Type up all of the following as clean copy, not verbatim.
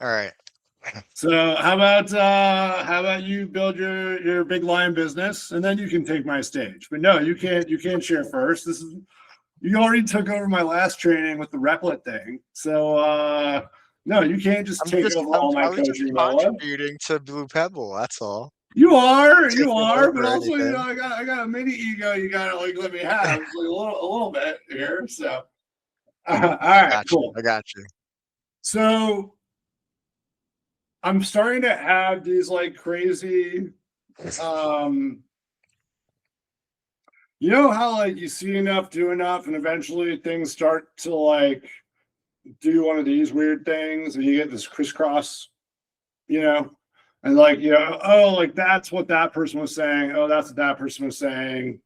All right. So how about you build your big line business and then you can take my stage. But no, you can't share first. This is you already took over my last training with the Replit thing. So no, you can't just I'm take just over I'm all my I was just coaching, Noah. contributing to Blue Pebble. That's all. You Taking are, but over also, anything. I got a mini ego. You gotta like let me have like a little bit here. So, all I right, got you. cool. I got you. So I'm starting to have these like crazy, um, you know how like you see enough, do enough, and eventually things start to like do one of these weird things, and you get this crisscross, you know, and like oh, like that's what that person was saying. Oh, that's what that person was saying,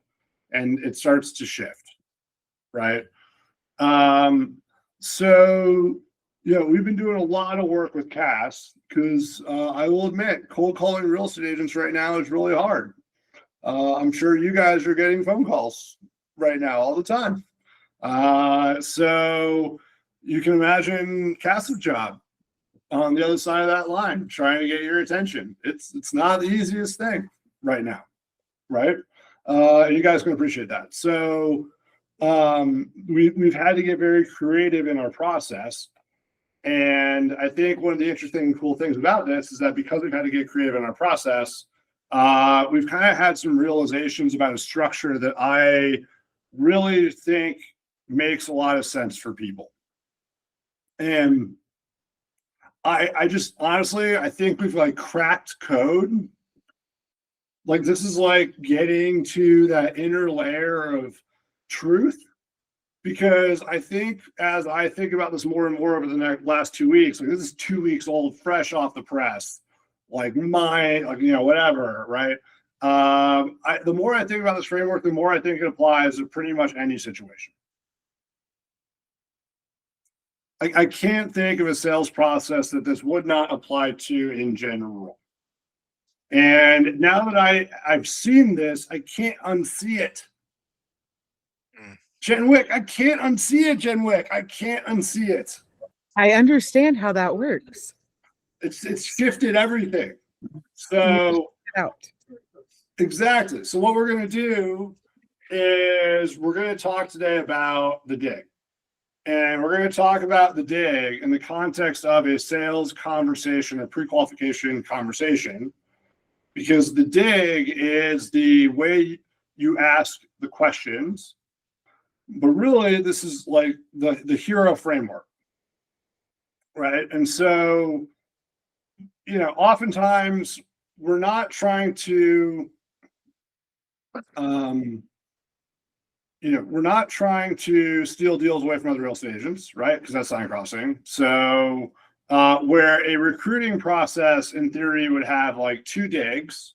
and it starts to shift, right? Um, so we've been doing a lot of work with Cass because I will admit, cold calling real estate agents right now is really hard. I'm sure you guys are getting phone calls right now all the time. So you can imagine Cass's job on the other side of that line, trying to get your attention. It's not the easiest thing right now, right? You guys can appreciate that. So we've had to get very creative in our process. And I think one of the interesting and cool things about this is that because we've had to get creative in our process, we've kind of had some realizations about a structure that I really think makes a lot of sense for people. And I just honestly, I think we've like cracked code. Like this is like getting to that inner layer of truth because I think as I think about this more and more over the last 2 weeks, like this is 2 weeks old, fresh off the press, like mine, like whatever, right? The more I think about this framework, the more I think it applies to pretty much any situation. I can't think of a sales process that this would not apply to in general. And now that I've seen this, I can't unsee it. Jenwick, I can't unsee it, Jenwick. I can't unsee it. I understand how that works. It's shifted everything. So out. Exactly. So what we're going to do is we're going to talk today about the dig. And we're going to talk about the dig in the context of a sales conversation, a pre-qualification conversation, because the dig is the way you ask the questions. But really, this is like the hero framework, right? And so, oftentimes we're not trying to, we're not trying to steal deals away from other real estate agents, right? Because that's sign crossing. So, where a recruiting process in theory would have like two digs,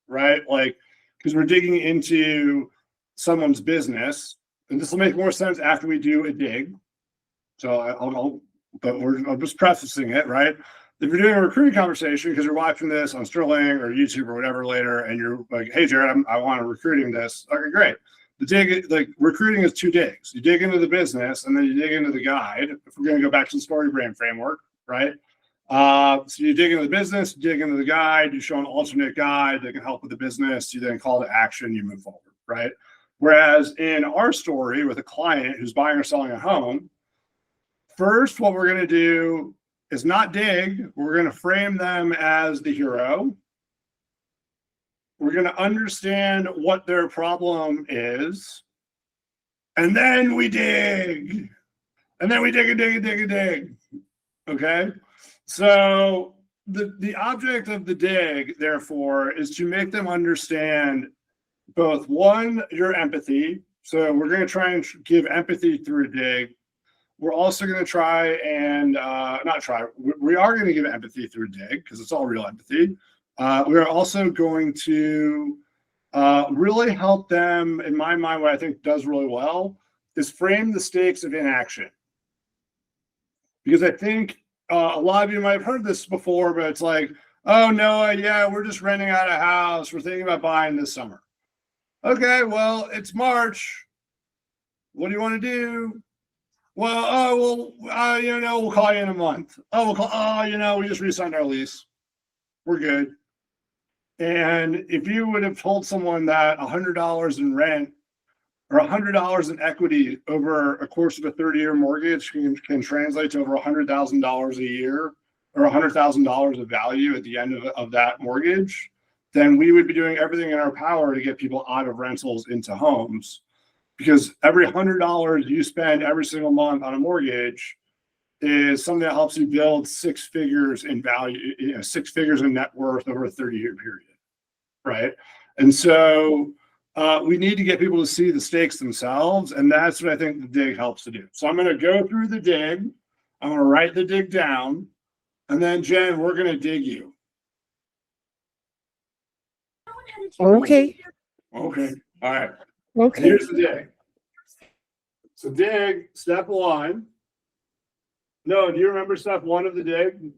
right? Like, because we're digging into someone's business, and this will make more sense after we do a dig. So I'm just prefacing it, right? If you're doing a recruiting conversation because you're watching this on Sterling or YouTube or whatever later, and you're like, "Hey, Jared, I want to recruiting this." Okay, great. The dig, like recruiting, is two digs. You dig into the business, and then you dig into the guide. If we're going to go back to the story brand framework, right? So you dig into the business, you dig into the guide, you show an alternate guide that can help with the business. You then call to action, you move forward, right? Whereas in our story with a client who's buying or selling a home, first, what we're going to do is not dig. We're going to frame them as the hero. We're going to understand what their problem is. And then we dig. And then we dig and dig and dig and dig. Okay? So the object of the dig, therefore, is to make them understand both, one, your empathy. So we're going to try and give empathy through a dig. We're also going to try and not try. We are going to give empathy through a dig because it's all real empathy. We are also going to really help them, in my mind, what I think does really well is frame the stakes of inaction. Because I think a lot of you might have heard this before, but it's like, oh, Noah, yeah, we're just renting out a house. We're thinking about buying this summer. Okay, well, it's March. What do you want to do? We'll call you in a month. We just re-signed our lease. We're good. And if you would have told someone that $100 in rent or $100 in equity over a course of a 30-year mortgage can translate to over $100,000 a year or $100,000 of value at the end of that mortgage, then we would be doing everything in our power to get people out of rentals into homes. Because every $100 you spend every single month on a mortgage is something that helps you build 6 figures in value, 6 figures in net worth over a 30-year period, right? And so we need to get people to see the stakes themselves, and that's what I think the dig helps to do. So I'm going to go through the dig. I'm going to write the dig down, and then Jen, we're going to dig you. Okay. Okay. All right. Okay. Here's the dig. So dig, step 1. No, do you remember step 1 of the dig?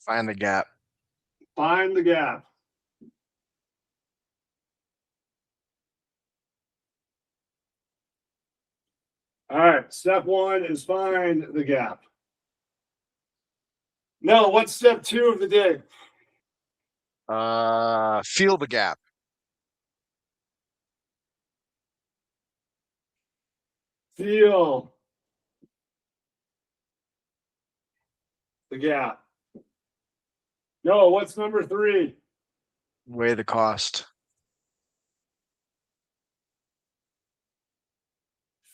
Find the gap. Find the gap. All right, step 1 is find the gap. No, what's step 2 of the dig? Feel the gap. Feel the gap. No, what's number 3? Weigh the cost.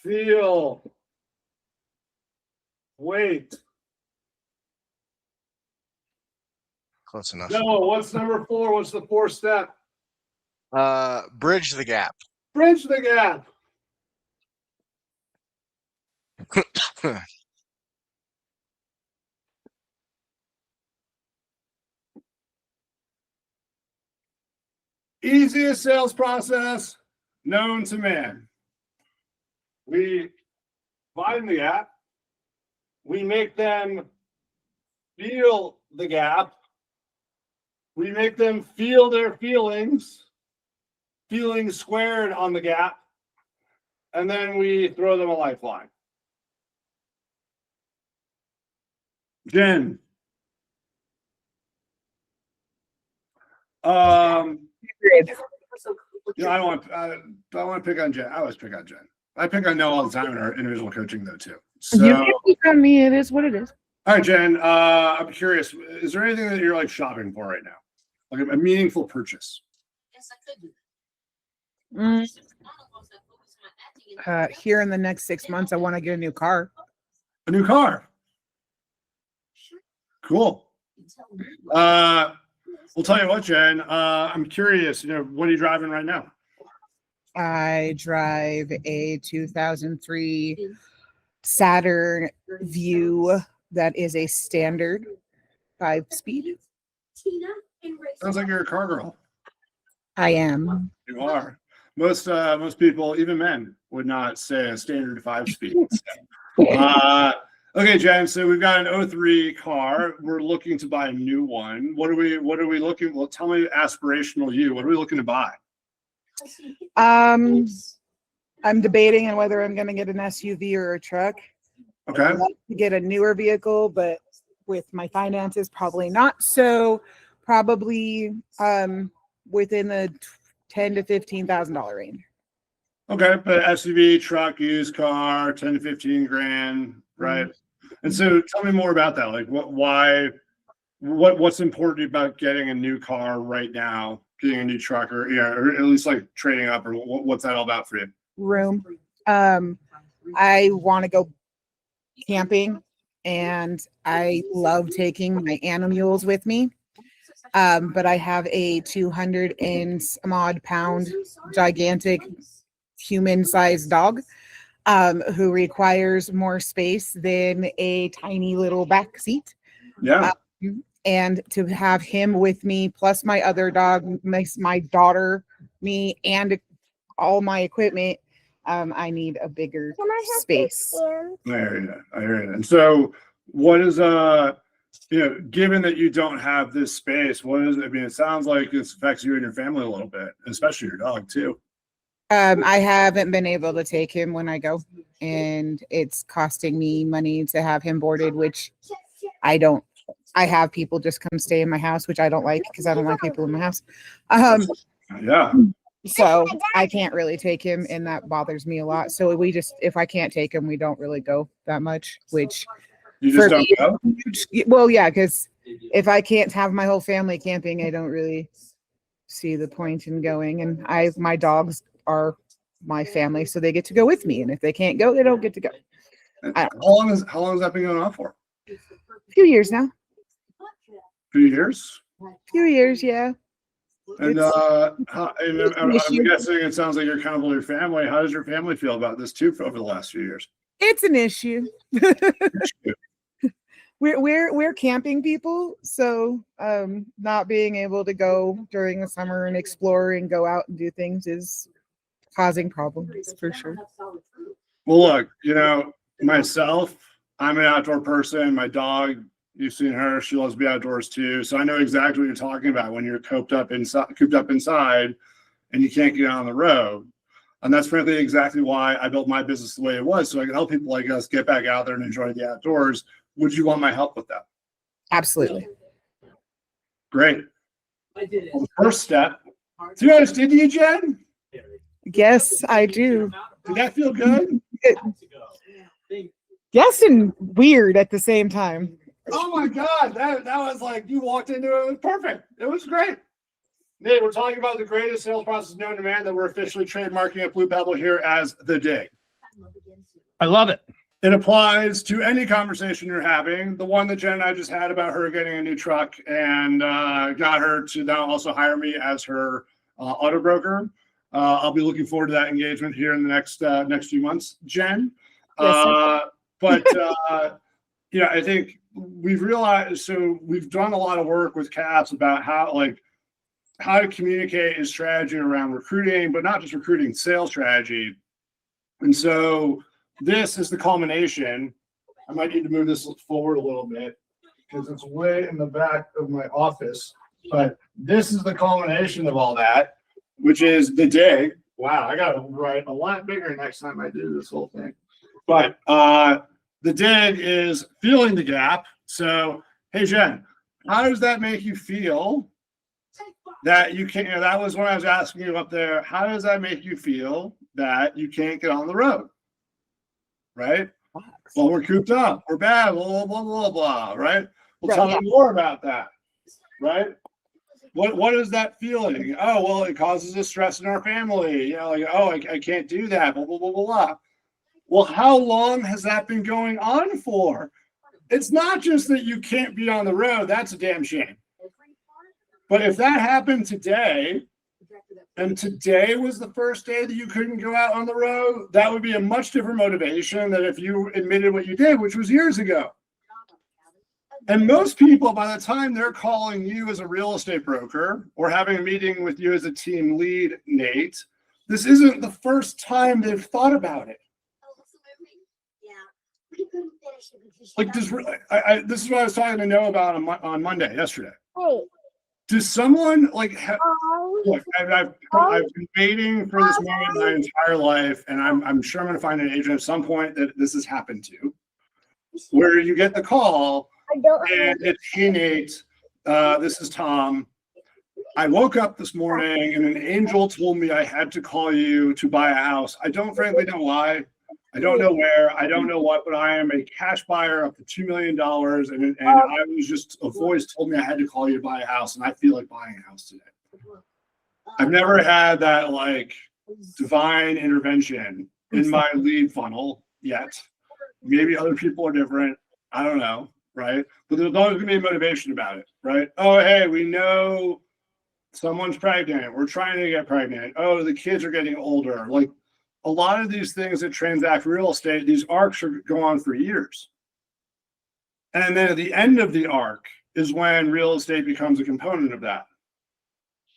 Feel. Wait. Close enough. No, what's number 4? What's the 4th step? Bridge the gap. Bridge the gap. Easiest sales process known to man. We find the gap. We make them feel the gap. We make them feel their feelings squared on the gap. And then we throw them a lifeline. Jen. I don't want to pick on Jen. I always pick on Jen. I pick on Noah all the time in our individual coaching though too. So You can pick on me. It is what it is. all right, Jen. I'm curious. Is there anything that you're like shopping for right now? Like a meaningful purchase? Yes, I could do that. Here in the next 6 months, I want to get a new car. A new car. Cool. We'll tell you what, Jen. I'm curious. What are you driving right now? I drive a 2003 Saturn View that is a standard 5-speed. Sounds like you're a car girl. I am. You are. Most people, even men, would not say a standard 5-speed. Okay, Jen. So we've got an 03 car. We're looking to buy a new one. What are we looking? Well, tell me aspirational you. What are we looking to buy? I'm debating on whether I'm going to get an SUV or a truck. Okay. I'd like to get a newer vehicle, but with my finances, probably not. So probably within the $10,000 to $15,000 range. Okay, but SUV, truck, used car, 10 to 15 grand, right? And so tell me more about that. Like what's important about getting a new car right now, getting a new truck or at least like trading up, or what's that all about for you? Room. I want to go camping, and I love taking my animals with me. But I have a 200 and some odd pound gigantic human-sized dog who requires more space than a tiny little back seat. Yeah. And to have him with me, plus my other dog, my daughter, me, and all my equipment, I need a bigger space. I hear you. And so what is given that you don't have this space, it sounds like this affects you and your family a little bit, especially your dog too. I haven't been able to take him when I go, and it's costing me money to have him boarded, which I don't. I have people just come stay in my house, which I don't like because I don't like people in my house. Yeah. So I can't really take him, and that bothers me a lot. So we just, if I can't take him, we don't really go that much, which You just for don't me, go? well, yeah, because if I can't have my whole family camping, I don't really see the point in going. And my dogs are my family, so they get to go with me. And if they can't go, they don't get to go. How long has that been going on for? A few years now. Few years? Few years, yeah. And I'm issue. guessing it sounds like you're kind of with your family. How does your family feel about this too over the last few years? It's an issue. We're camping people, so not being able to go during the summer and explore and go out and do things is causing problems for sure. Well, look, myself, I'm an outdoor person. My dog, you've seen her; she loves to be outdoors too. So I know exactly what you're talking about when you're cooped up inside, and you can't get on the road. And that's frankly exactly why I built my business the way it was, so I can help people like us get back out there and enjoy the outdoors. Would you want my help with that? Absolutely. Great. Well, the first step. Do you understand, you, Jen? Yes, I do. Did that feel good? Yes, and weird at the same time. Oh my God, that was like you walked into it. It was perfect. It was great. Nate, we're talking about the greatest sales process known to man that we're officially trademarking at Blue Pebble here as the dig. I love it. It applies to any conversation you're having. The one that Jen and I just had about her getting a new truck and got her to now also hire me as her auto broker. I'll be looking forward to that engagement here in the next few months, Jen. Yes, I think we've realized, so we've done a lot of work with Cass about how to communicate his strategy around recruiting, but not just recruiting, sales strategy. And so this is the culmination. I might need to move this forward a little bit because it's way in the back of my office. But this is the culmination of all that, which is the dig. Wow, I got to write a lot bigger next time I do this whole thing. But the dig is filling the gap. So, hey, Jen, how does that make you feel that you can't? That was when I was asking you up there. How does that make you feel that you can't get on the road? Right? Well, we're cooped up. We're bad. Blah, blah, blah, blah, right? Well, tell me more about that. Right? What is that feeling? Oh, well, it causes a stress in our family. I can't do that. Blah, blah, blah, blah, blah. Well, how long has that been going on for? It's not just that you can't be on the road. That's a damn shame. But if that happened today, and today was the first day that you couldn't go out on the road, that would be a much different motivation than if you admitted what you did, which was years ago. And most people, by the time they're calling you as a real estate broker or having a meeting with you as a team lead, Nate, this isn't the first time they've thought about it. Like this, this is what I was talking to Noah about on Monday, yesterday. Does someone look? I've been waiting for this moment my entire life, and I'm sure I'm going to find an agent at some point that this has happened to, where you get the call and it's, hey Nate, this is Tom. I woke up this morning and an angel told me I had to call you to buy a house. I don't frankly know why. I don't know where, I don't know what, but I am a cash buyer up to $2 million. And I was just, a voice told me I had to call you to buy a house, and I feel like buying a house today. I've never had that divine intervention in my lead funnel yet. Maybe other people are different. I don't know, right? But there's always going to be a motivation about it, right? Oh, hey, we know someone's pregnant. We're trying to get pregnant. Oh, the kids are getting older. A lot of these things that transact real estate, these arcs go on for years. And then at the end of the arc is when real estate becomes a component of that.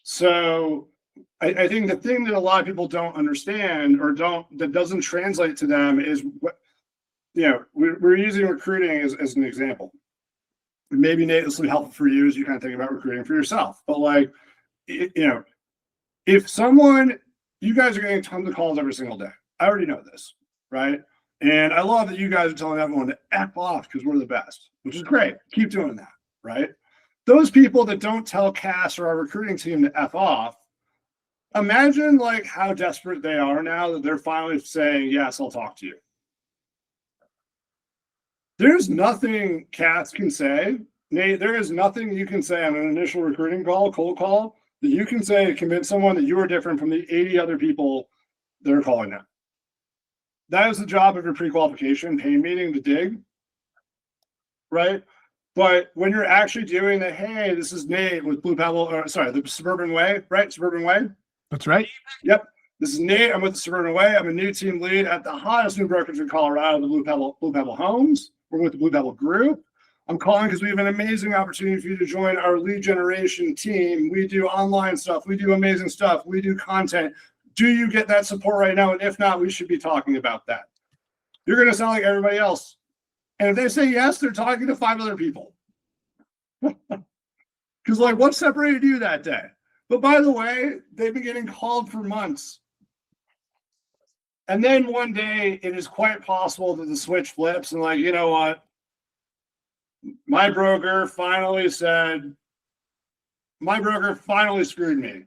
So I think the thing that a lot of people don't understand that doesn't translate to them is we're using recruiting as an example. Maybe Nate, this will be helpful for you as you kind of think about recruiting for yourself. But if someone you guys are getting tons of calls every single day. I already know this, right? And I love that you guys are telling everyone to F off because we're the best, which is great. Keep doing that, right? Those people that don't tell Cass or our recruiting team to F off, imagine like how desperate they are now that they're finally saying, yes, I'll talk to you. There's nothing Cass can say. Nate, there is nothing you can say on an initial recruiting call, cold call, that you can say to convince someone that you are different from the 80 other people that are calling now. That is the job of your pre-qualification pain meeting to dig, right? But when you're actually doing the, hey, this is Nate with the Suburban Way, right? Suburban Way. That's right. Yep. This is Nate. I'm with the Suburban Way. I'm a new team lead at the hottest new brokerage in Colorado, the Blue Pebble Homes. We're with the Blue Pebble Group. I'm calling because we have an amazing opportunity for you to join our lead generation team. We do online stuff. We do amazing stuff. We do content. Do you get that support right now? And if not, we should be talking about that. You're going to sound like everybody else. And if they say yes, they're talking to 5 other people. Because, like, what separated you that day? But by the way, they've been getting called for months. And then one day, it is quite possible that the switch flips and, like, you know what? My broker finally screwed me.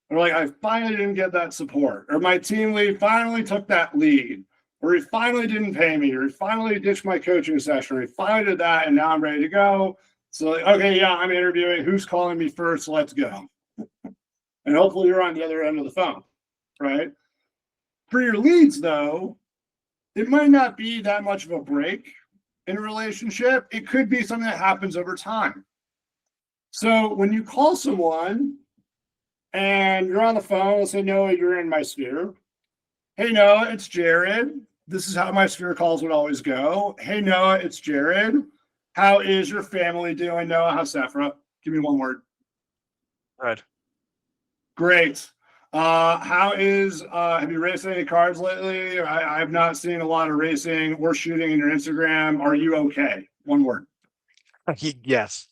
Or like, I finally didn't get that support. Or my team lead finally took that lead. Or he finally didn't pay me. Or he finally ditched my coaching session. Or he finally did that, and now I'm ready to go. So, like, okay, yeah, I'm interviewing. Who's calling me first? Let's go. And hopefully you're on the other end of the phone, right? For your leads, though, it might not be that much of a break in a relationship. It could be something that happens over time. So when you call someone and you're on the phone, let's say, Noah, you're in my sphere. Hey, Noah, it's Jared. This is how my sphere calls would always go. Hey, Noah, it's Jared. How is your family doing, Noah? How's Sephra? Give me one word. Good. Great. Have you raced any cars lately? I've not seen a lot of racing or shooting in your Instagram. Are you okay? One word. Yes.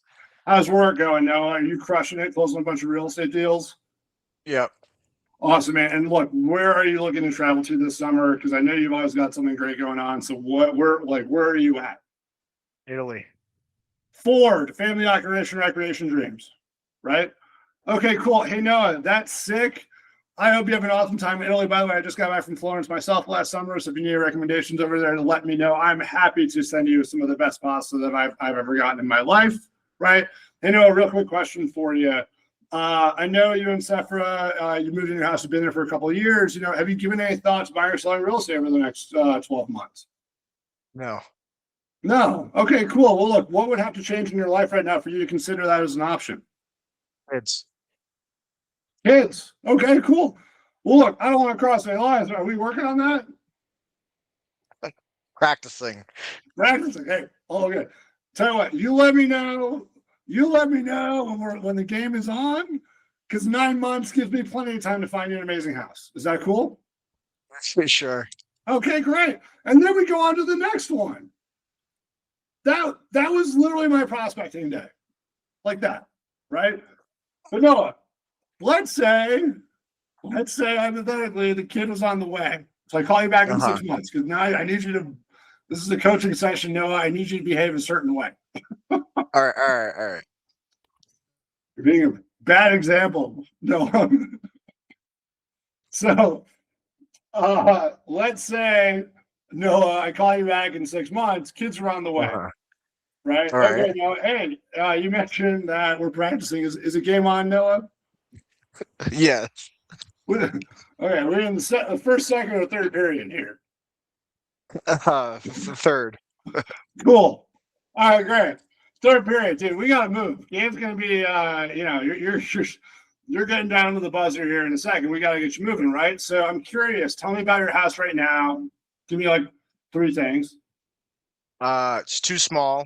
How's work going, Noah? Are you crushing it, closing a bunch of real estate deals? Yep. Awesome, man. And look, where are you looking to travel to this summer? Because I know you've always got something great going on. So where are you at? Italy. Ford, family recreation dreams, right? Okay, cool. Hey, Noah, that's sick. I hope you have an awesome time in Italy. By the way, I just got back from Florence myself last summer. So if you need recommendations over there, to let me know. I'm happy to send you some of the best pasta that I've ever gotten in my life, right? Hey, Noah, real quick question for you. I know you and Sephra, you moved in your house, you've been there for a couple of years. You know, have you given any thoughts to buying or selling real estate over the next 12 months? No. No. Okay, cool. Well, look, what would have to change in your life right now for you to consider that as an option? Kids. Okay, cool. Well, look, I don't want to cross any lines. Are we working on that? Practicing. Practicing. Hey, all good. Tell you what, you let me know. When the game is on, because 9 months gives me plenty of time to find you an amazing house. Is that cool? Sure. Okay, great. And then we go on to the next one. That was literally my prospecting day. Like that, right? But Noah, let's say hypothetically the kid was on the way. So I call you back in 6 months because now I need you to, this is a coaching session, Noah. I need you to behave a certain way. All right. You're being a bad example, Noah. So let's say, Noah, I call you back in 6 months, kids are on the way. Right? All right. Okay, Noah. Hey, you mentioned that we're practicing. Is it game on, Noah? Yes. Okay, we're in the first, second, or third period here. Third. Cool. All right, great. Third period, dude. We gotta move. Game's gonna be you're getting down to the buzzer here in a second. We gotta get you moving, right? So I'm curious. Tell me about your house right now. Give me like 3 things. It's too small.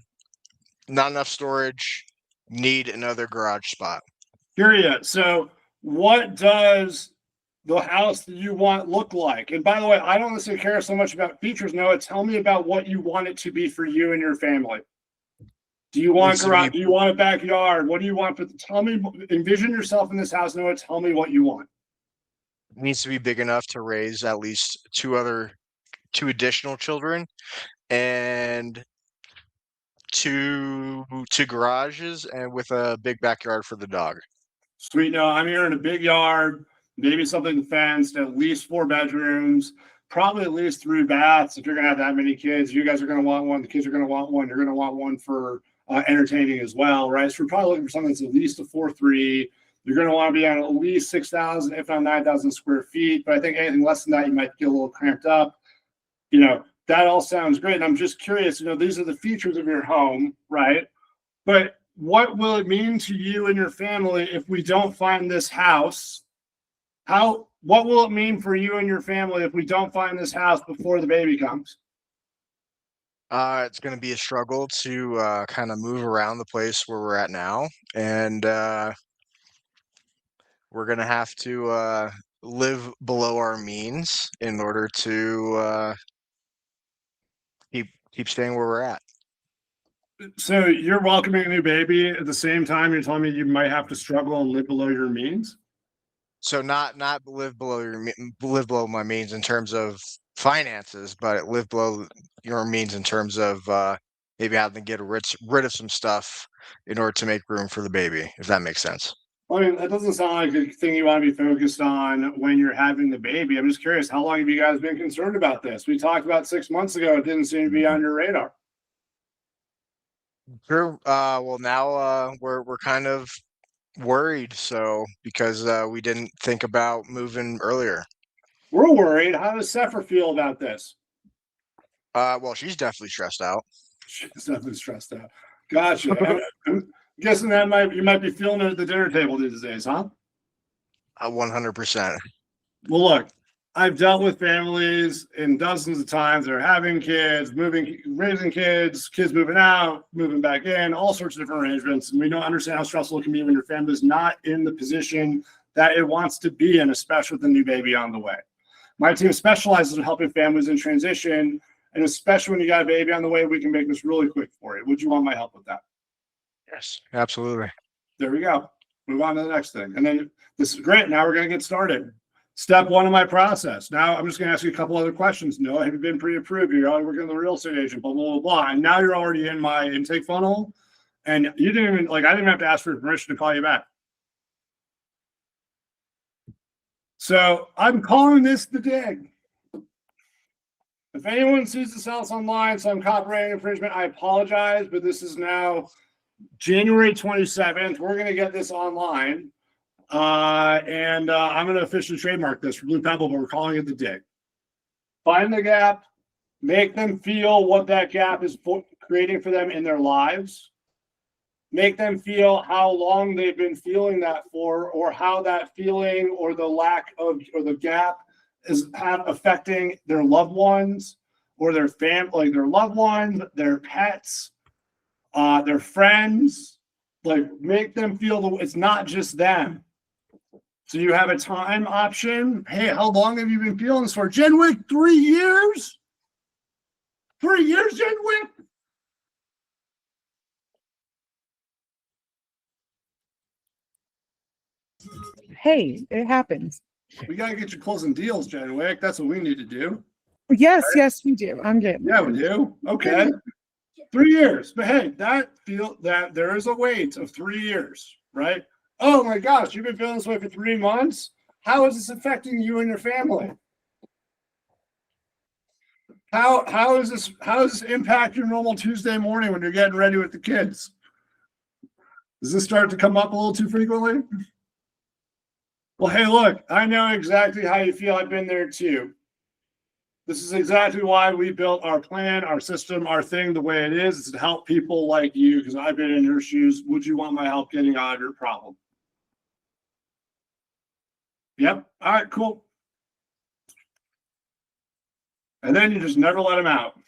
Not enough storage. Need another garage spot. Curious. So what does the house that you want look like? And by the way, I don't necessarily care so much about features, Noah. Tell me about what you want it to be for you and your family. Do you want garage? Do you want a backyard? What do you want? Tell me, envision yourself in this house, Noah. Tell me what you want. needs to be big enough to raise at least two additional children, and two garages, and with a big backyard for the dog. Sweet. No, I'm hearing a big yard, maybe something fenced, at least 4 bedrooms, probably at least 3 baths. If you're going to have that many kids, you guys are going to want one. The kids are going to want one. You're going to want one for entertaining as well, right? So we're probably looking for something that's at least a 4.3. You're going to want to be on at least 6,000, if not 9,000 square feet. But I think anything less than that, you might get a little cramped up. You know, that all sounds great. And I'm just curious, you know, these are the features of your home, right? But what will it mean to you and your family if we don't find this house? What will it mean for you and your family if we don't find this house before the baby comes? It's going to be a struggle to kind of move around the place where we're at now, and we're going to have to live below our means in order to keep staying where we're at. So you're welcoming a new baby at the same time you're telling me you might have to struggle and live below your means? So not live live below my means in terms of finances, but live below your means in terms of maybe having to get rid of some stuff in order to make room for the baby, if that makes sense. I mean, that doesn't sound like a thing you want to be focused on when you're having the baby. I'm just curious, how long have you guys been concerned about this? We talked about 6 months ago. It didn't seem to be on your radar. True. Well, now we're kind of worried, so because we didn't think about moving earlier. We're worried. How does Sephra feel about this? Well, she's definitely stressed out. She's definitely stressed out. Gotcha. I'm guessing you might be feeling it at the dinner table these days, huh? 100%. Well, look, I've dealt with families in dozens of times. They're having kids, raising kids, kids moving out, moving back in, all sorts of different arrangements. And we don't understand how stressful it can be when your family is not in the position that it wants to be in, especially with a new baby on the way. My team specializes in helping families in transition, and especially when you got a baby on the way, we can make this really quick for you. Would you want my help with that? Yes, absolutely. There we go. Move on to the next thing. And then this is great. Now we're going to get started. Step 1 of my process. Now I'm just going to ask you a couple other questions. No, have you been pre-approved? You're already working with a real estate agent, blah, blah, blah, blah. And now you're already in my intake funnel. And you didn't even, I didn't have to ask for permission to call you back. So I'm calling this the dig. If anyone sees this house online, some copyright infringement, I apologize, but this is now January 27th. We're going to get this online. And I'm going to officially trademark this for Blue Pebble, but we're calling it the dig. Find the gap, make them feel what that gap is creating for them in their lives. Make them feel how long they've been feeling that for, or how that feeling or the lack of, or the gap is affecting their loved ones or their family, their loved ones, their pets, their friends. Make them feel it's not just them. So you have a time option. Hey, how long have you been feeling this for? Jenwick, 3 years? 3 years, Jenwick? Hey, it happens. We got to get you closing deals, Jenwick. That's what we need to do. Yes, yes, we do. I'm good. Yeah, we do. Okay. 3 years. But hey, that there is a wait of 3 years, right? Oh my gosh, you've been feeling this way for 3 months? How is this affecting you and your family? How does this impact your normal Tuesday morning when you're getting ready with the kids? Does this start to come up a little too frequently? Well, hey, look, I know exactly how you feel. I've been there too. This is exactly why we built our plan, our system, our thing the way it is. It's to help people like you, because I've been in your shoes. Would you want my help getting out of your problem? Yep. All right, cool. And then you just never let them out.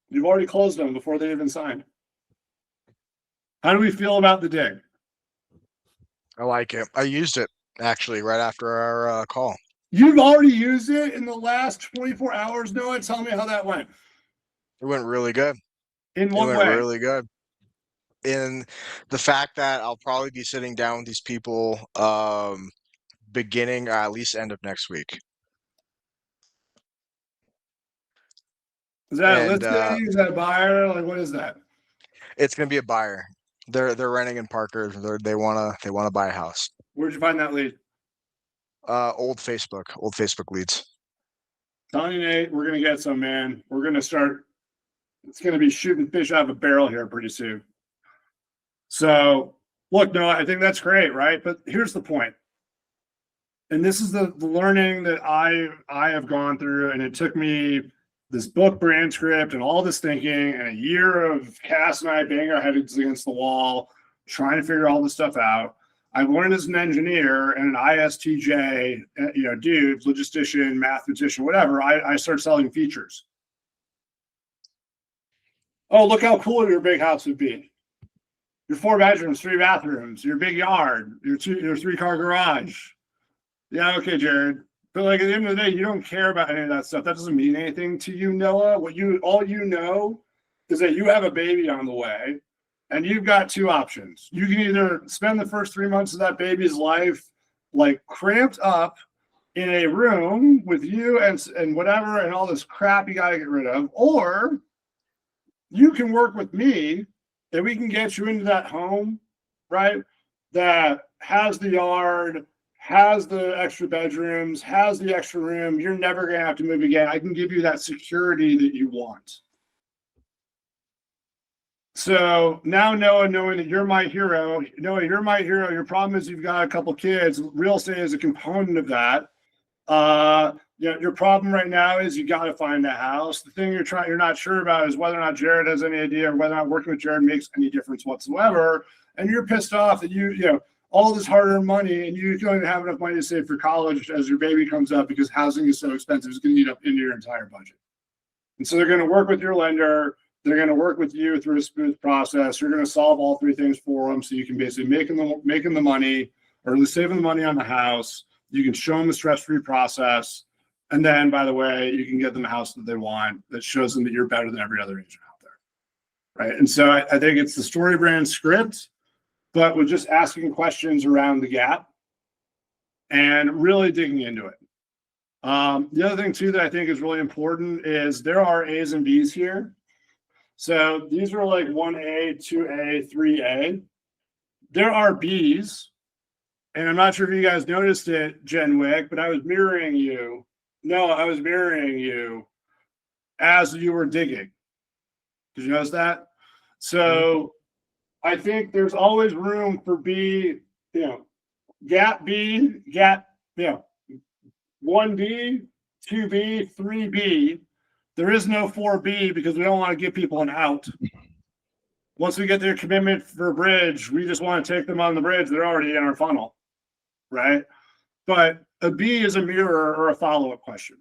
You've already closed them before they even signed. How do we feel about the dig? I like it. I used it actually right after our call. You've already used it in the last 24 hours, Noah. Tell me how that went. It went really good. In what way? It went really good. in the fact that I'll probably be sitting down with these people beginning or at least end of next week. Is that a And listing? Is that a buyer? Like, what is that? it's gonna be a buyer. They're renting in Parker. They wanna buy a house. Where'd you find that lead? Old Facebook leads. Telling you, Nate, we're gonna get some, man. We're gonna start. It's gonna be shooting fish out of a barrel here pretty soon. So, look, no, I think that's great, right? But here's the point, and this is the learning that I have gone through, and it took me this book brand script and all this thinking and a year of Cass and I banging our heads against the wall, trying to figure all this stuff out. I learned as an engineer and an ISTJ, dude, logistician, mathematician, whatever. I started selling features. Oh, look how cool your big house would be. Your 4 bedrooms, 3 bathrooms, your big yard, your 3-car garage. Yeah, okay, Jared. But like at the end of the day, you don't care about any of that stuff. That doesn't mean anything to you, Noah. All you know is that you have a baby on the way, and you've got 2 options. You can either spend the first 3 months of that baby's life like cramped up in a room with you and whatever and all this crap you got to get rid of, or you can work with me and we can get you into that home, right? That has the yard, has the extra bedrooms, has the extra room. You're never going to have to move again. I can give you that security that you want. So now Noah, knowing that you're my hero, Noah, you're my hero. Your problem is you've got a couple kids. Real estate is a component of that. Your problem right now is you got to find a house. The thing you're not sure about is whether or not Jared has any idea, or whether or not working with Jared makes any difference whatsoever. And you're pissed off that all this hard-earned money and you don't even have enough money to save for college as your baby comes up because housing is so expensive. It's going to eat up into your entire budget. And so they're going to work with your lender. They're going to work with you through a smooth process. You're going to solve all 3 things for them, so you can basically making the money, or at least saving the money on the house. You can show them the stress-free process. And then, by the way, you can get them a house that they want that shows them that you're better than every other agent out there, right? And so I think it's the story brand script, but with just asking questions around the gap and really digging into it. The other thing, too, that I think is really important is there are A's and B's here. So these are like 1A, 2A, 3A. There are B's, and I'm not sure if you guys noticed it, Jen Wick, but I was mirroring you. No, I was mirroring you as you were digging. Did you notice that? So I think there's always room for B, gap B, gap, 1B, 2B, 3B. There is no 4B because we don't want to give people an out. Once we get their commitment for a bridge, we just want to take them on the bridge. They're already in our funnel, right? But a B is a mirror or a follow-up question.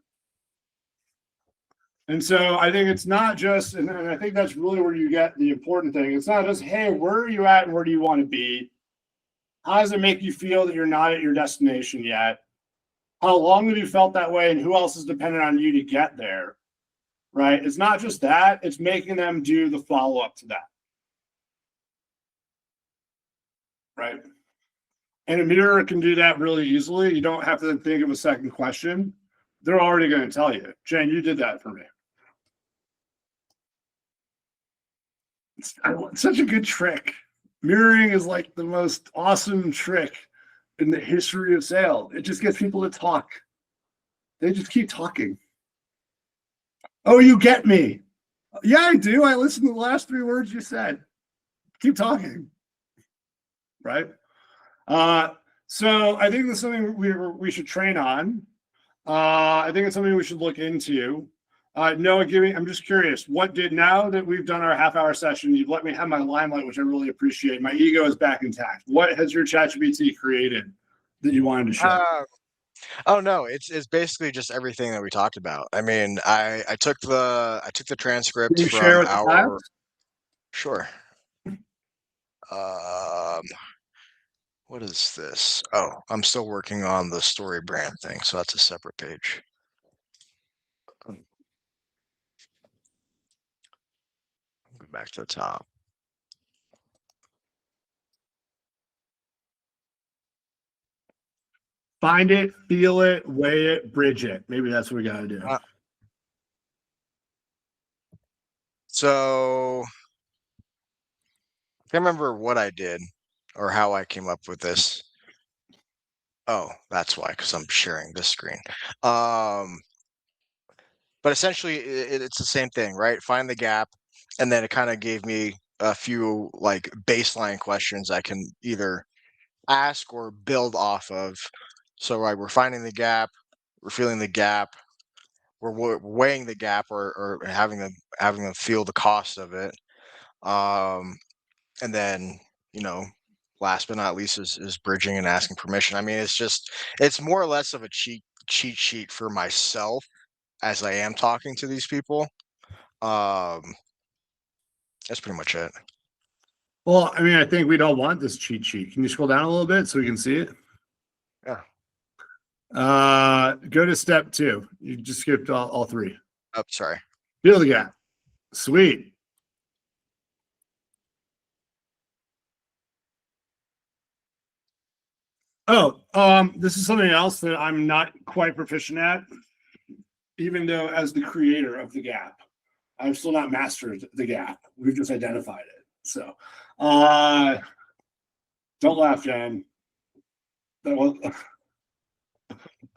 And so I think it's not just, and I think that's really where you get the important thing. It's not just, hey, where are you at and where do you want to be? How does it make you feel that you're not at your destination yet? How long have you felt that way and who else is dependent on you to get there? Right? It's not just that, it's making them do the follow-up to that. Right? And a mirror can do that really easily. You don't have to think of a second question. They're already going to tell you. Jen, you did that for me. It's such a good trick. Mirroring is like the most awesome trick in the history of sales. It just gets people to talk. They just keep talking. Oh, you get me. Yeah, I do. I listened to the last 3 words you said. Keep talking. Right? So I think that's something we should train on. I think it's something we should look into. Noah, I'm just curious, now that we've done our half-hour session, you've let me have my limelight, which I really appreciate. My ego is back intact. What has your ChatGPT created that you wanted to share? Oh no, it's basically just everything that we talked about. I mean, I took the transcript Can you from share with the our class? Sure. What is this? Oh, I'm still working on the story brand thing, so that's a separate page. Go back to the top. Find it, feel it, weigh it, bridge it. Maybe that's what we got to do. So I can't remember what I did or how I came up with this. Oh, that's why, because I'm sharing this screen. But essentially, it's the same thing, right? Find the gap, and then it kind of gave me a few like baseline questions I can either ask or build off of. So, right, we're finding the gap, we're feeling the gap, we're weighing the gap, or having them feel the cost of it. And then, you know, last but not least is bridging and asking permission. I mean, it's more or less of a cheat sheet for myself as I am talking to these people. Um, that's pretty much it. Well, I mean, I think we'd all want this cheat sheet. Can you scroll down a little bit so we can see it? Yeah. Go to step 2. You just skipped all 3. Oh, sorry. Feel the gap. Sweet. Oh, this is something else that I'm not quite proficient at, even though as the creator of the gap, I've still not mastered the gap. We've just identified it. So, don't laugh, Jen. That was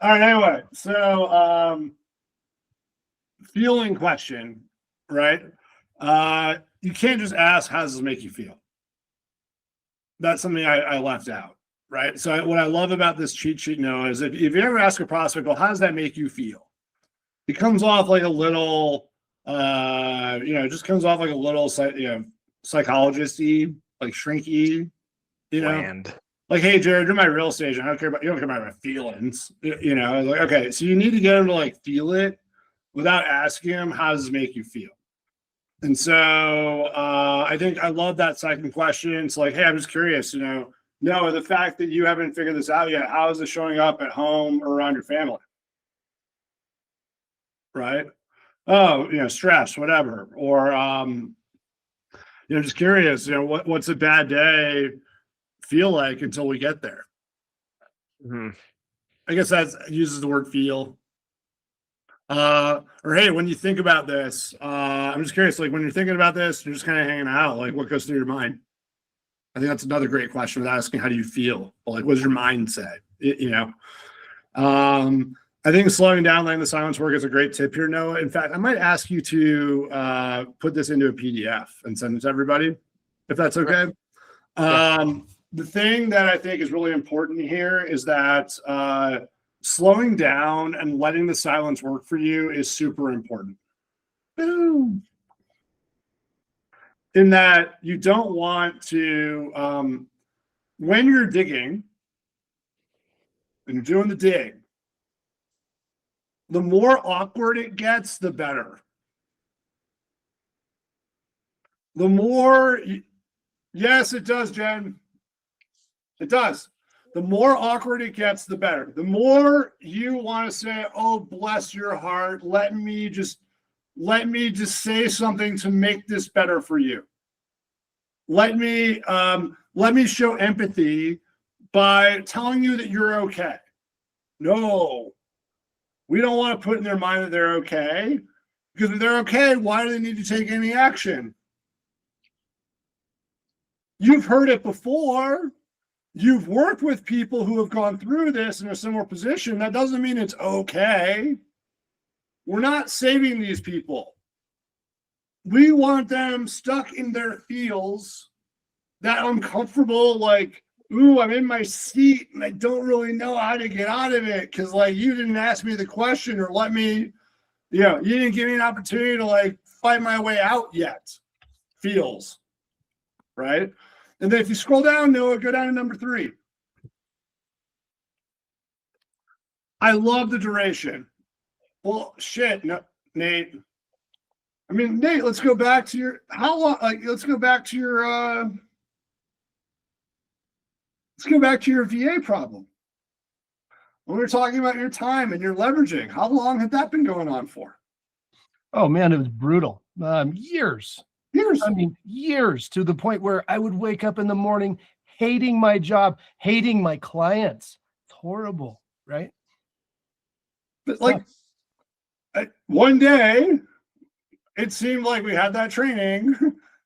all right. Anyway, so feeling question, right? You can't just ask, "How does this make you feel?" That's something I left out, right? So what I love about this cheat sheet, Noah, is if you ever ask a prospect, "Well, how does that make you feel?" It comes off like a little, it just comes off like a little, psychologist-y, like shrink-y, Bland. like, "Hey, Jared, you're my real estate agent. You don't care about my feelings." Like, okay, so you need to get them to like feel it without asking them, "How does this make you feel?" And so I think I love that second question. It's like, "Hey, I'm just curious, no, the fact that you haven't figured this out yet, how is it showing up at home or around your family?" Right? Oh, stress, whatever. Or, just curious, what's a bad day feel like until we get there? Mm-hmm. I guess that uses the word feel. Or, hey, when you think about this, I'm just curious, like when you're thinking about this, you're just kind of hanging out, like what goes through your mind? I think that's another great question with asking, how do you feel? Like, what does your mind say? I think slowing down, letting the silence work is a great tip here, Noah. In fact, I might ask you to put this into a PDF and send it to everybody, if that's okay. The thing that I think is really important here is that slowing down and letting the silence work for you is super important. Boom. In that you don't want to, when you're digging and you're doing the dig, the more awkward it gets, the better. The more, yes, it does, Jen. It does. The more awkward it gets, the better. The more you want to say, "Oh, bless your heart, let me just say something to make this better for you. Let me show empathy by telling you that you're okay." No, we don't want to put in their mind that they're okay, because if they're okay, why do they need to take any action? You've heard it before. You've worked with people who have gone through this in a similar position. That doesn't mean it's okay. We're not saving these people. We want them stuck in their feels, that uncomfortable, like, "Ooh, I'm in my seat and I don't really know how to get out of it because, like, you didn't ask me the question or let me, you didn't give me an opportunity to, like, fight my way out yet." Feels, right? And then if you scroll down, Noah, go down to number 3. I love the duration. Well, shit, no, Nate. I mean, Nate, let's go back to your let's go back to your VA problem. When we were talking about your time and your leveraging, how long had that been going on for? Oh man, it was brutal. Years. I mean, years, to the point where I would wake up in the morning hating my job, hating my clients. It's horrible. right? But like one day, it seemed like we had that training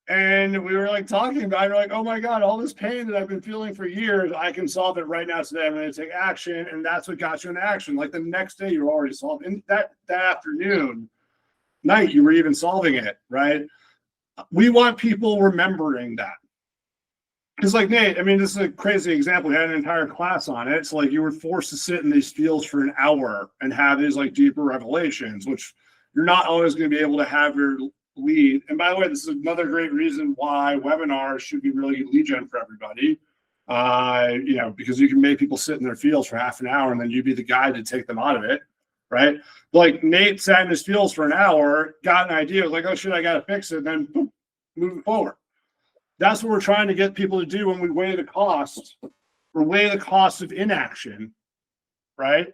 and we were like talking about it. We're like, oh my God, all this pain that I've been feeling for years, I can solve it right now today. I'm going to take action. And that's what got you into action. Like the next day, you were already solved. And that afternoon, night, you were even solving it, right? We want people remembering that. Because like Nate, I mean, this is a crazy example. We had an entire class on it. It's like you were forced to sit in these fields for an hour and have these like deeper revelations, which you're not always going to be able to have your lead. And by the way, this is another great reason why webinars should be really good lead gen for everybody. Because you can make people sit in their fields for half an hour and then you be the guy to take them out of it, right? Like Nate sat in his fields for an hour, got an idea, like, oh shit, I got to fix it, and then boom, moving forward. That's what we're trying to get people to do when we weigh the cost or weigh the cost of inaction, right?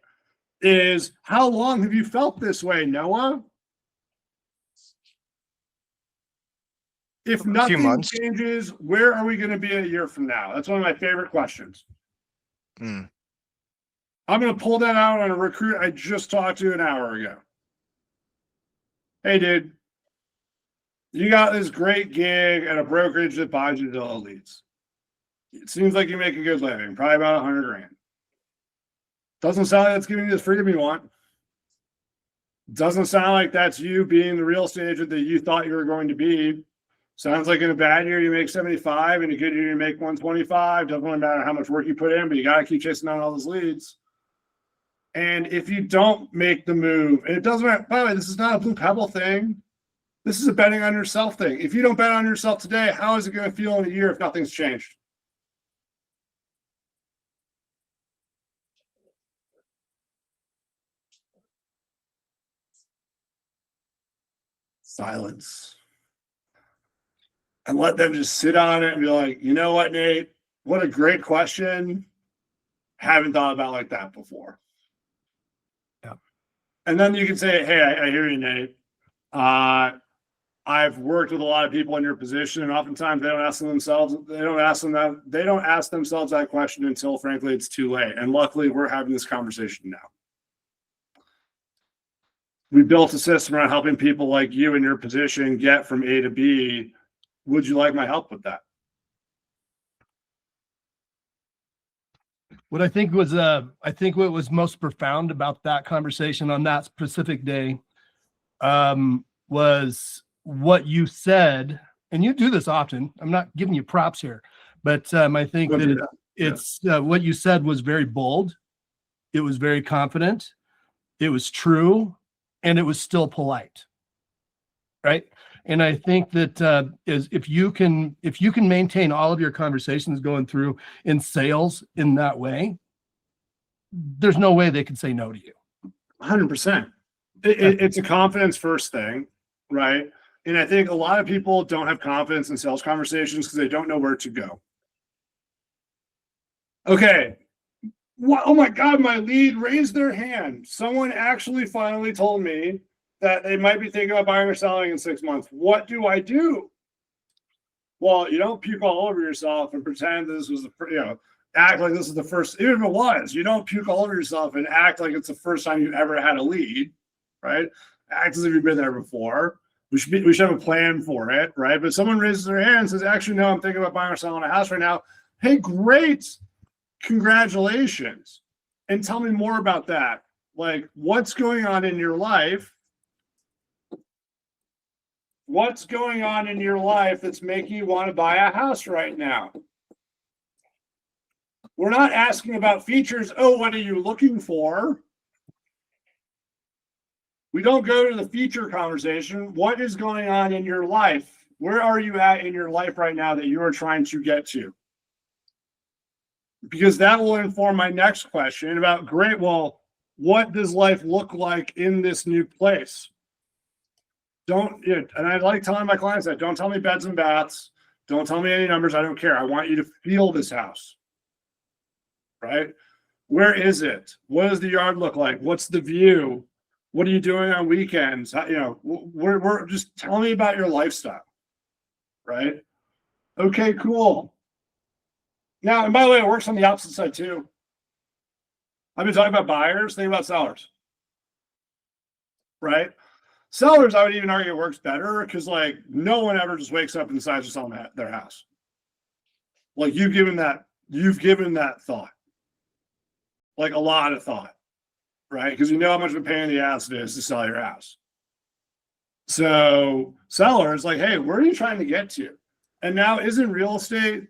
Is how long have you felt this way, Noah? If nothing changes, where are we going to be a year from now? That's one of my favorite questions. I'm going to pull that out on a recruit I just talked to an hour ago. Hey, dude, you got this great gig at a brokerage that buys you the leads. It seems like you make a good living, probably about $100,000. Doesn't sound like that's giving you the freedom you want. Doesn't sound like that's you being the real estate agent that you thought you were going to be. Sounds like in a bad year you make 75, in a good year you make 125. Doesn't really matter how much work you put in, but you got to keep chasing down all those leads. And if you don't make the move, and it doesn't matter, by the way, this is not a Blue Pebble thing. This is a betting on yourself thing. If you don't bet on yourself today, how is it going to feel in a year if nothing's changed? Silence. And let them just sit on it and be like, you know what, Nate? What a great question. Haven't thought about like that before. Yeah. And then you can say, hey, I hear you, Nate. I've worked with a lot of people in your position, and oftentimes they don't ask themselves that question until, frankly, it's too late. And luckily, we're having this conversation now. We built a system around helping people like you in your position get from A to B. Would you like my help with that? What I think what was most profound about that conversation on that specific day was what you said, and you do this often. I'm not giving you props here, but I think what you said was very bold. It was very confident. It was true, and it was still polite, right? And I think that if you can maintain all of your conversations going through in sales in that way, there's no way they can say no to you. 100%. It's a confidence first thing, right? And I think a lot of people don't have confidence in sales conversations because they don't know where to go. Okay. What? Oh my God, my lead raised their hand. Someone actually finally told me that they might be thinking about buying or selling in 6 months. What do I do? Well, you don't puke all over yourself and pretend this was act like this is the first, even if it was, you don't puke all over yourself and act like it's the first time you've ever had a lead, right? Act as if you've been there before. We should have a plan for it, right? But someone raises their hand and says, actually, no, I'm thinking about buying or selling a house right now. Hey, great. Congratulations. And tell me more about that. Like, what's going on in your life? What's going on in your life that's making you want to buy a house right now? We're not asking about features. Oh, what are you looking for? We don't go to the feature conversation. What is going on in your life? Where are you at in your life right now that you are trying to get to? Because that will inform my next question about, great, well, what does life look like in this new place? And I like telling my clients that, don't tell me beds and baths. Don't tell me any numbers. I don't care. I want you to feel this house, right? Where is it? What does the yard look like? What's the view? What are you doing on weekends? We're just tell me about your lifestyle, right? Okay, cool. Now, and by the way, it works on the opposite side too. I've been talking about buyers, think about sellers. Right? Sellers, I would even argue, works better because like no one ever just wakes up and decides to sell their house. Like you've given that thought. Like a lot of thought, right? Because you know how much of a pain in the ass it is to sell your house. So sellers, like, hey, where are you trying to get to? And now isn't real estate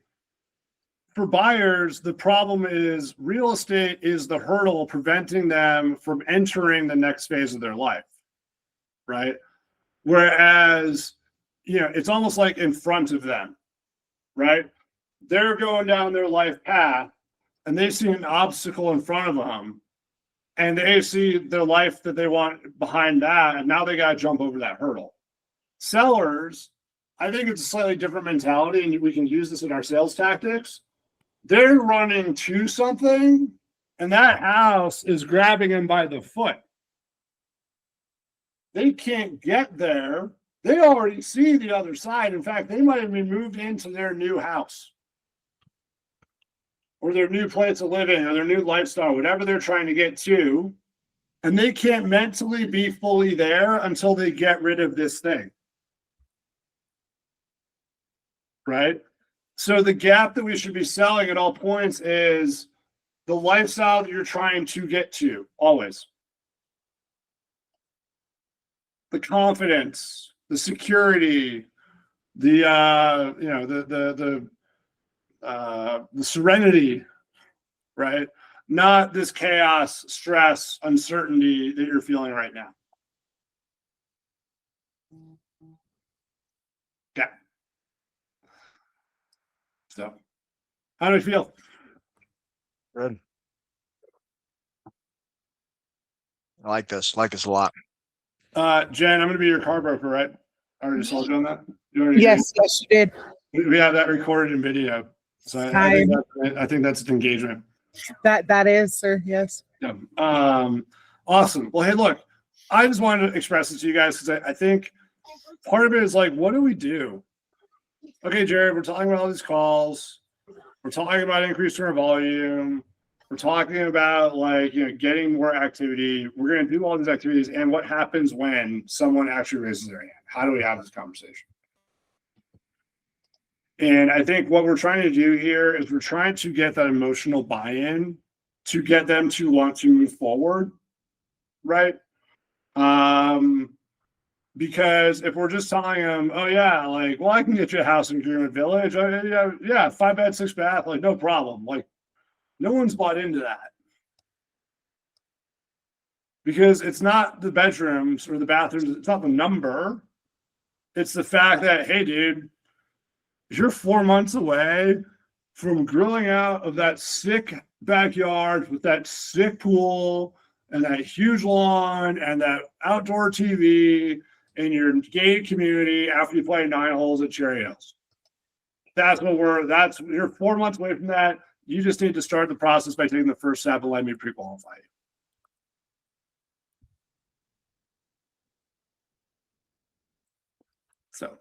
for buyers, the problem is real estate is the hurdle preventing them from entering the next phase of their life, right? Whereas, it's almost like in front of them, right? They're going down their life path and they see an obstacle in front of them and they see their life that they want behind that. And now they got to jump over that hurdle. Sellers, I think it's a slightly different mentality and we can use this in our sales tactics. They're running to something and that house is grabbing them by the foot. They can't get there. They already see the other side. In fact, they might have been moved into their new house or their new place of living or their new lifestyle, whatever they're trying to get to. And they can't mentally be fully there until they get rid of this thing. Right? So the gap that we should be selling at all points is the lifestyle that you're trying to get to, always. The confidence, the security, the serenity, right? Not this chaos, stress, uncertainty that you're feeling right now. Yeah. So, how do you feel? Good. I like this. I like this a lot. Jen, I'm going to be your car broker, right? I already told you on that. Yes, you did. We have that recorded in video, so I think that's an engagement. That is, sir. Yes. Yeah. Awesome. Well, hey, look, I just wanted to express it to you guys because I think part of it is like, what do we do? Okay, Jared, we're talking about all these calls. We're talking about increasing our volume. We're talking about getting more activity. We're going to do all these activities. And what happens when someone actually raises their hand? How do we have this conversation? And I think what we're trying to do here is we're trying to get that emotional buy-in to get them to want to move forward, right? Because if we're just telling them, oh yeah, well, I can get you a house in Greenwood Village. Yeah, 5 bed, 6 bath, no problem. No one's bought into that. Because it's not the bedrooms or the bathrooms, it's not the number. It's the fact that, hey, dude, you're 4 months away from grilling out of that sick backyard with that sick pool and that huge lawn and that outdoor TV in your gated community after you play 9 holes at Cherry Hills. You're 4 months away from that. You just need to start the process by taking the first step and let me pre-qualify you. So,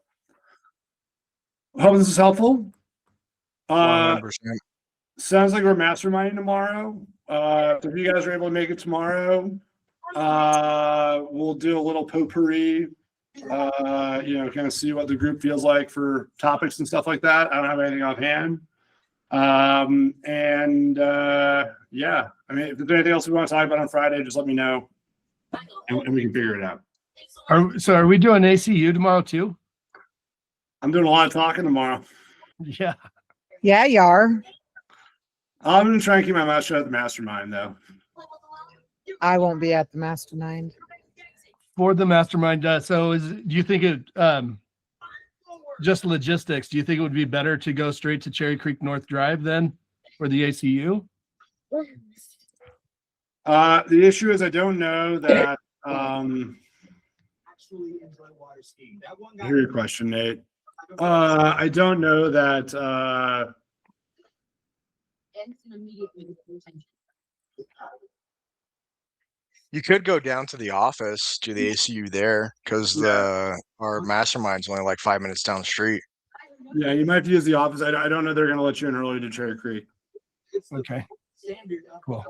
hope this is helpful. 100%. Sounds like we're masterminding tomorrow. If you guys are able to make it tomorrow, we'll do a little potpourri. Kind of see what the group feels like for topics and stuff like that. I don't have anything offhand. Yeah, I mean, if there's anything else we want to talk about on Friday, just let me know and we can figure it out. Are we doing ACU tomorrow too? I'm doing a lot of talking tomorrow. Yeah. Yeah, you are. I'm going to try and keep my mouth shut at the mastermind, though. I won't be at the mastermind. For the mastermind, do you think it just logistics? Do you think it would be better to go straight to Cherry Creek North Drive then for the ACU? The issue is I don't know that. I hear your question, Nate. I don't know that. You could go down to the office, do the ACU there, because our mastermind's only like 5 minutes down the street. Yeah, you might have to use the office. I don't know they're going to let you in early to Cherry Creek. Okay. Cool.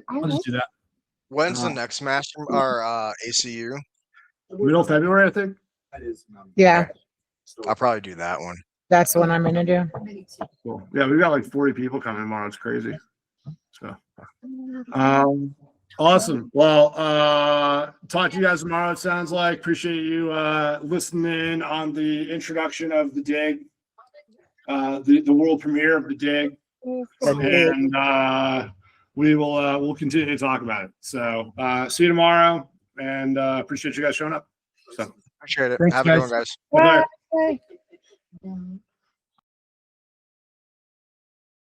I'll just do that. When's the next master or ACU? Middle of February, I think. Yeah, I'll probably do that one. that's what I'm gonna do. Cool. Yeah, we've got like 40 people coming tomorrow. It's crazy. So, awesome. Well, talk to you guys tomorrow. It sounds like. Appreciate you listening on the introduction of the dig, the world premiere of the dig, and we'll continue to talk about it. So, see you tomorrow, and appreciate you guys showing up. So, Appreciate it. Thanks, Have a good guys. one, guys. bye. Bye.